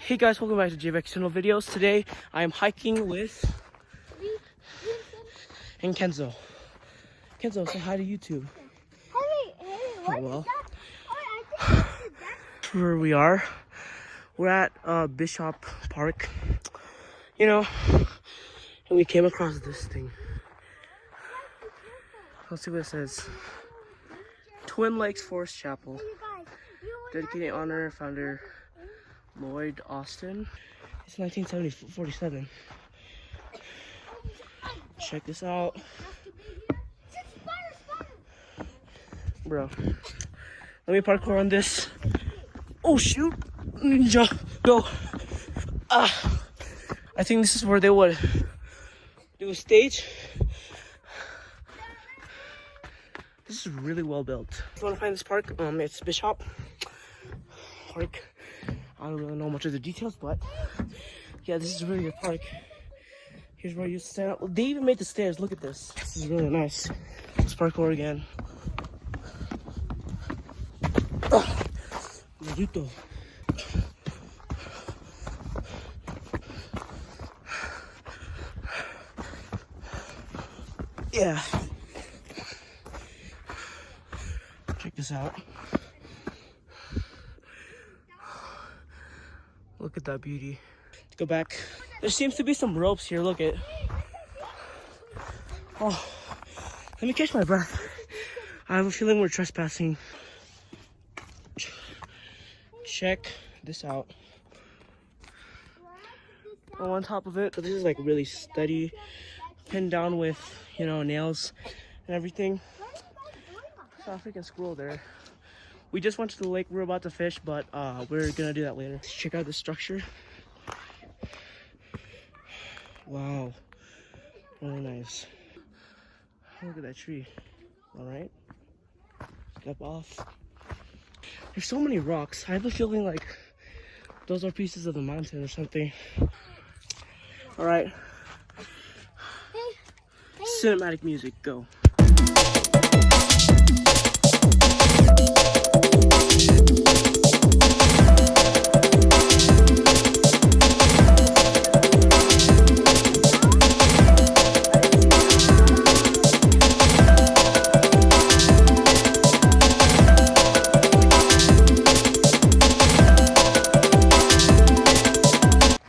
Hey guys, welcome back to JVX Channel Videos. Today I am hiking with and Kenzo. Kenzo, say hi to YouTube. Hey, what well, is that? Oh, I think that's Where we are, we're at Bishop Park, you know, and we came across this thing. Let's see what it says. Twin Lakes Forest Chapel, you guys. dedicated honor founder Lloyd Austin. It's 1947. Check this out, bro. Let me parkour on this. Oh shoot, ninja, go. I think this is where they would do a stage. This is really well built. If you want to find this park, it's Bishop Park. I don't really know much of the details, but yeah, this is a really good park. Here's where you stand up. They even made the stairs. Look at this. This is really nice. Let's parkour again. Naruto. Yeah. Check this out. Look at that beauty. Let's go back. There seems to be some ropes here. Look at. Oh, let me catch my breath. I have a feeling we're trespassing. Check this out. Oh, on top of it, this is like really steady, pinned down with, you know, nails and everything. Saw a freaking squirrel there. We just went to the lake. We're about to fish, but we're gonna do that later. Let's check out the structure. Wow, really nice. Look at that tree. All right, step off. There's so many rocks. I have a feeling like those are pieces of the mountain or something. All right. Cinematic music, go.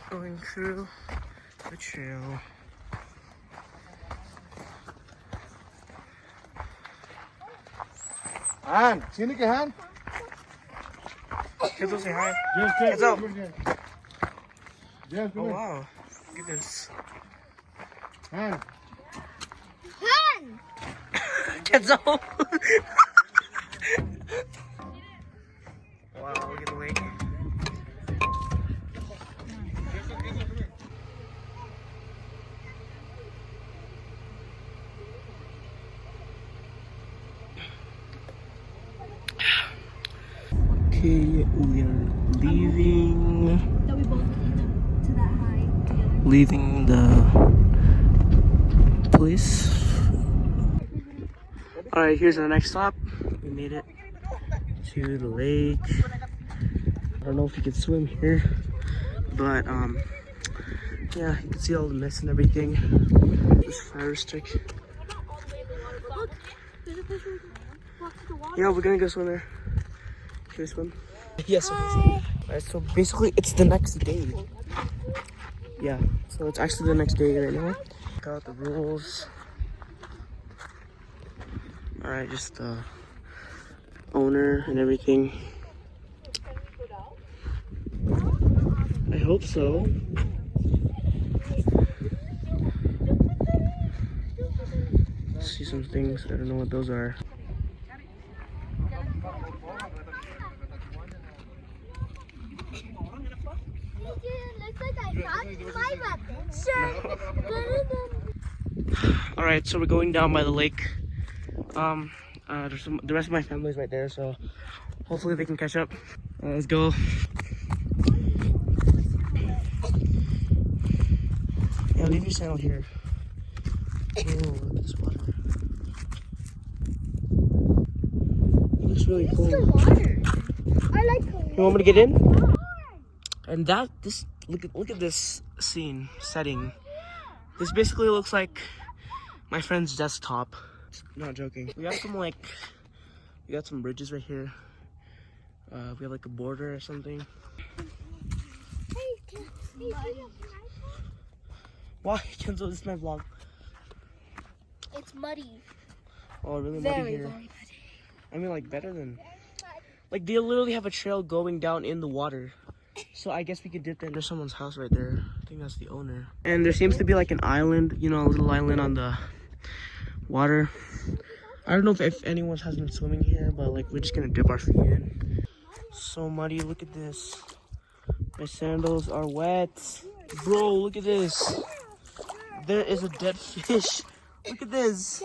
Going through the trail. Han, sini ke Han? Kenzo, say hi. Yes, Kenzo. Yes, Oh wow, look at this. Han. Han! Kenzo. Wow, look at the lake. Okay, we are leaving. That we both came to that high together. Leaving the place. All right, here's our next stop. We made it to the lake. I don't know if you can swim here, but yeah, you can see all the mist and everything. This fire stick. Look, there's a place where we can walk to the water. Yeah, we're gonna go swim there. Can we swim? Yes. Alright, so basically, it's the next day. Yeah, so it's actually the next day right now. Got the rules. Alright, just the owner and everything. I hope so. See some things. I don't know what those are. All right, so we're going down by the lake. The rest of my family's right there, so hopefully they can catch up. Let's go. Yeah, leave your sandal here. Oh, look at this water. It looks really cool. Water. I like You want me to get in? And look at this setting. This basically looks like my friend's desktop. Not joking. We got some bridges right here. We have like a border or something. Why? Kenzo, this is my vlog. It's muddy. Oh, really muddy here. Very muddy. I mean, like, better than... Like, they literally have a trail going down in the water. So I guess we could dip into someone's house right there. I think that's the owner. And there seems to be like an island, you know, a little island on the water. I don't know if anyone has been swimming here, but like, we're just gonna dip our feet in. So muddy, look at this. My sandals are wet. Bro, look at this. There is a dead fish. Look at this.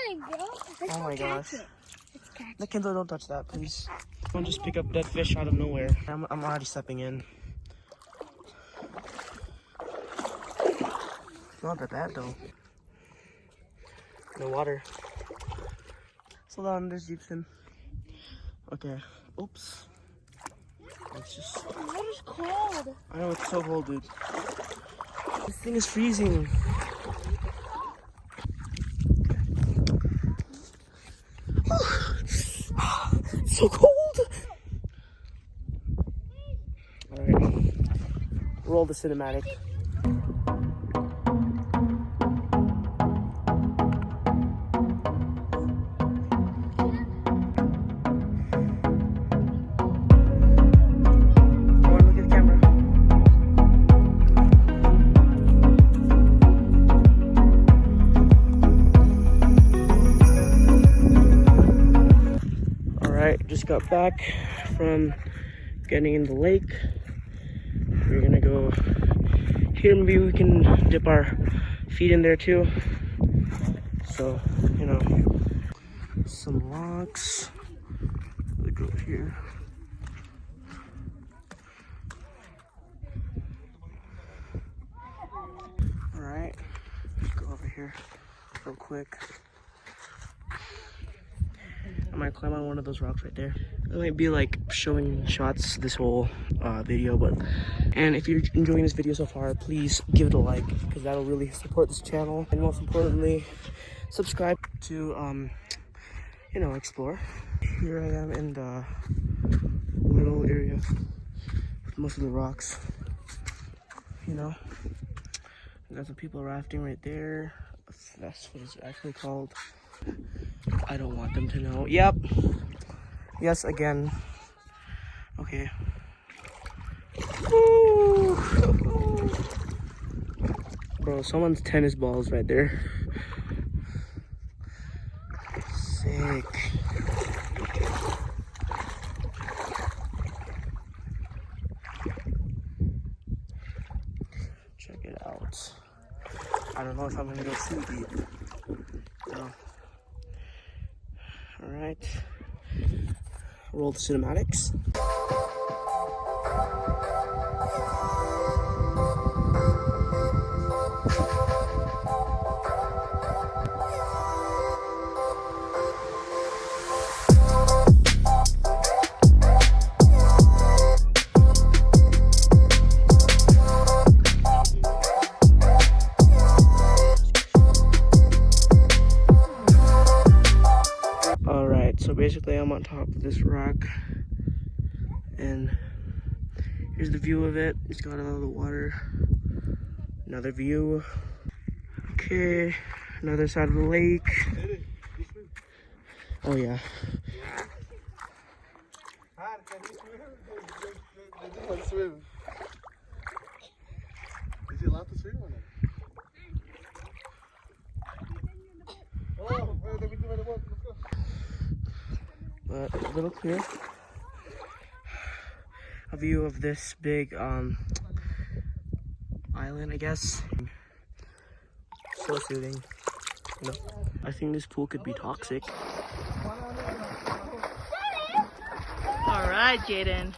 Dang, bro. Oh my gosh. Let's catch it. No, Kenzo, don't touch that, please. Don't just pick up dead fish out of nowhere. I'm already stepping in. It's not that bad though. No water. Hold on, there's Jeepson. Okay. Oops. It's just. The water's cold. I know it's so cold, dude. This thing is freezing. So cold. Alright. Roll the cinematic. Just got back from getting in the lake. We're gonna go here. Maybe we can dip our feet in there too. So, you know, some logs. Look over here. All right, let's go over here real quick. I might climb on one of those rocks right there. I might be like showing shots this whole video, and if you're enjoying this video so far, please give it a like, because that'll really support this channel. And most importantly, subscribe to you know, explore. Here I am in the little area with most of the rocks. You know, got some people rafting right there. That's what it's actually called. I don't want them to know. Yep. Yes, again. Okay. Woo. Bro, someone's tennis balls right there. Sick. Check it out. I don't know if I'm gonna go too deep. No. All right, roll the cinematics. So basically I'm on top of this rock, and here's the view of it. It's got all the water. Another view. Okay, another side of the lake. Oh yeah. Can you swim? Is he allowed to swim or not? Oh, let me do it. Let's go. But a little clear. A view of this big island, I guess. So soothing. You know, I think this pool could be toxic. All right, Jaden.